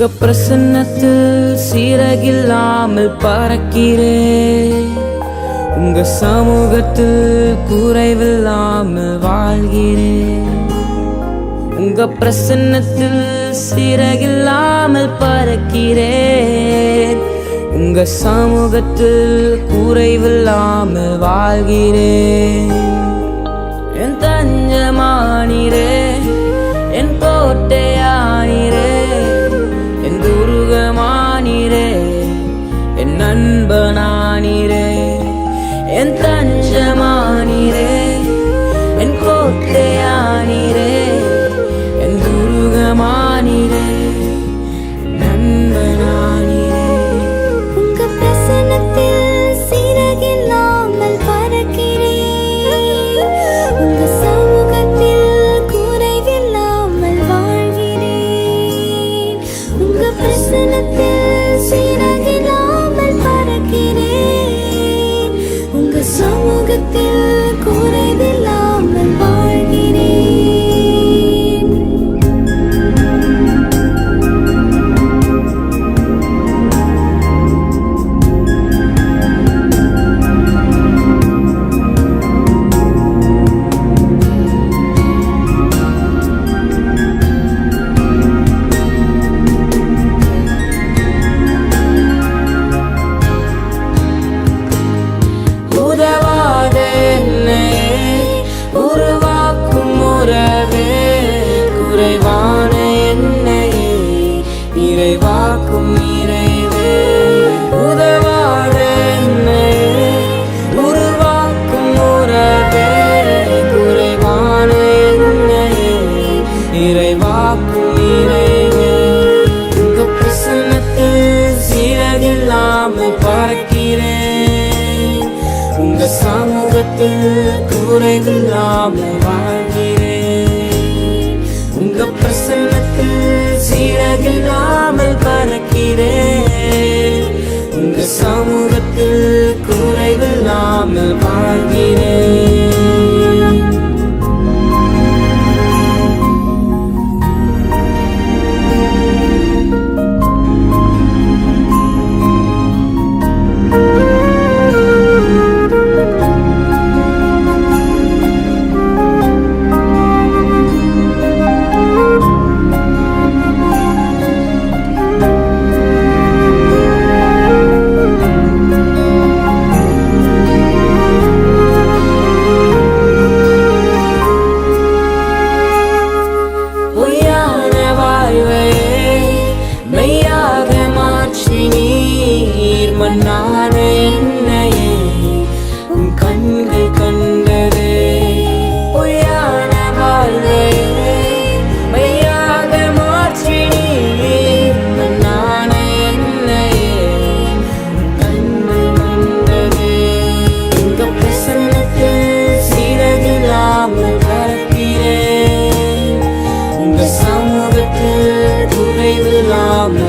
உங்க பிரசன்னத்தில் சீரகில்லாமல் பறக்கிறேன். உங்க சமூகத்தில் குறைவில்லாமல் வாழ்கிறேன். உங்க பிரசன்னத்தில் சீரகில்லாமல் பறக்கிறேன். உங்க சமூகத்தில் குறைவில்லாமல் வாழ்கிறேன். என் தஞ்சமானீரே, என் கோட்டையானீரே, என் துருகமானீரே, என் நண்பனானீரே. என் தஞ்சமானீரே, என் கோட்டையானீரே, என் துருகமானீரே, நண்பனானீரே. உங்க பிரசன்னத்தில் சீரகில்லாமல் பறக்கிறேன். உங்க சமூகத்தில் குறைவில்லாமல் வாழ்கிறேன். உங்க பிரசன்னத்தில் சீரகில்லாமல் பறக்கிறேன். உங்க சமூகத்தில் குறைவில்லாமல் வாழ்கிறேன். உதவாத என்னையே உருவாக்கும் உறவே, குறைவான என்னையே நிறைவாக்கும் நிறைவே. உதவாத என்னையே உருவாக்கும் உறவே, குறைவான என்னையே நிறைவாக்கும் நிறைவே. உங்க பிரசன்னத்தில் சீரகில்லாமல் பறக்கிறேன். உங்க சமூகத்தில் குறைவில்லாமல் வாழ்கிறேன். உங்க பிரசன்னத்தில் சீரகில்லாமல் பறக்கிறேன். உங்க சமூகத்தில் குறைவில்லாமல் வாழ்கிறேன். பொய்யான வாழ்வையே மெய்யாக மாற்றி நீர், மண்ணான என்னையே உன் கண்கள் கண்டதே. பொய்யான வாழ்வையே மெய்யாக மாற்றி நீர், மண்ணான என்னையே உன் கண்கள் கண்டதே. உங்க பிரசன்னத்தில் சீரகில்லாமல் பறக்கிறேன். உங்க சமூகத்தில் குறைவில்லாமல்